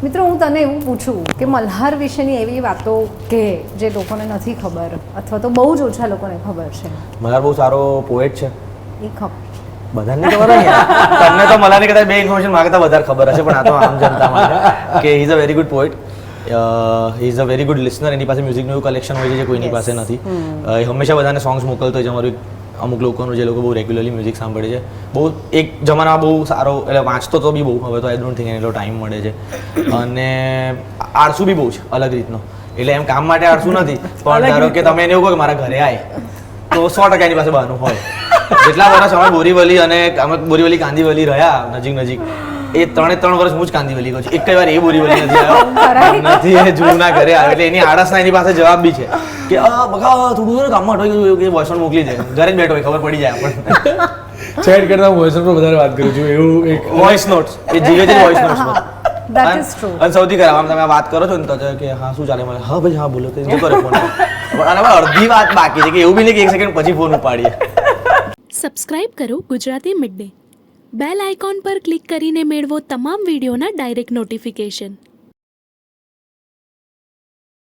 મિત્રો હું તને એવું પૂછું કે મલ્હાર વિશેની એવી વાતો કે જે લોકોને નથી ખબર અથવા તો બહુ જ ઓછા લોકોને ખબર છે. મલ્હાર બહુ સારો પોએટ છે. એ ખબર બધાને ખબર જ યાર. તમને તો મલ્હારની કદાચ બે ઇન્ફોર્મેશન માગતા વધારે ખબર હશે, પણ આ તો આમ જનતા માટે કે he is a very good poet, he is a very good listener. એની પાસે મ્યુઝિકનું એવું કલેક્શન હોય છે જે કોઈની પાસે નથી. એ હંમેશા બધાને સોંગ્સ મોકલતો હોય છે. અમારું અમુક લોકોનું જે લોકો બહુ રેગ્યુલરલી મ્યુઝિક સાંભળે છે, બહુ એક જમાનામાં બહુ સારો, એટલે વાંચતો તો બી બહુ, હવે તો આઈ ડોન્ટ થિંક એટલો ટાઈમ મળે છે. અને આળસુ બી બહુ છે અલગ રીતનો. એટલે એમ કામ માટે આળસુ નથી, પણ ધારો કે તમે એને એવું કહો કે મારા ઘરે આય, તો 100% એની પાસે બહાનું હોય. જેટલા વર્ષ અમે બોરીવલી અને અમે બોરીવલી કાંદીવલી રહ્યા નજીક, એ 3 વર્ષ હું જ કાંદીવલી ગયો છું. એક વાર એ બોરીવલી નથી આવ્યો, નથી એ જૂના ઘરે આવ્યો. એટલે એની આળસના એની પાસે જવાબ બી છે કે બકા થોડું કામમાં અટવાઈ ગયું કે વોઇસ નોટ મોકલી દે, ઘરે જ બેઠો હોય, ખબર પડી જાય આપણને. ચેટ કરતા વોઇસ નોટ પર વધારે વાત કરું છું એવું એક વોઇસ નોટ્સ એ જીવે છે વોઇસ નોટ્સમાં. That is true. અને સૌથી ખરાબ આમ તમે વાત કરો છો ને તો કે હા શું ચાલે, મને હા ભાઈ હા બોલો તો શું કરે ફોન. અને અડધી વાત બાકી છે કે એવું બી નહીં કે 1 સેકન્ડ પછી ફોન ઉપાડીએ. સબસ્ક્રાઇબ કરો Gujarati mid day. Bell icon પર ક્લિક કરીને મેળવો તમામ વિડીયોના ડાયરેક્ટ નોટિફિકેશન.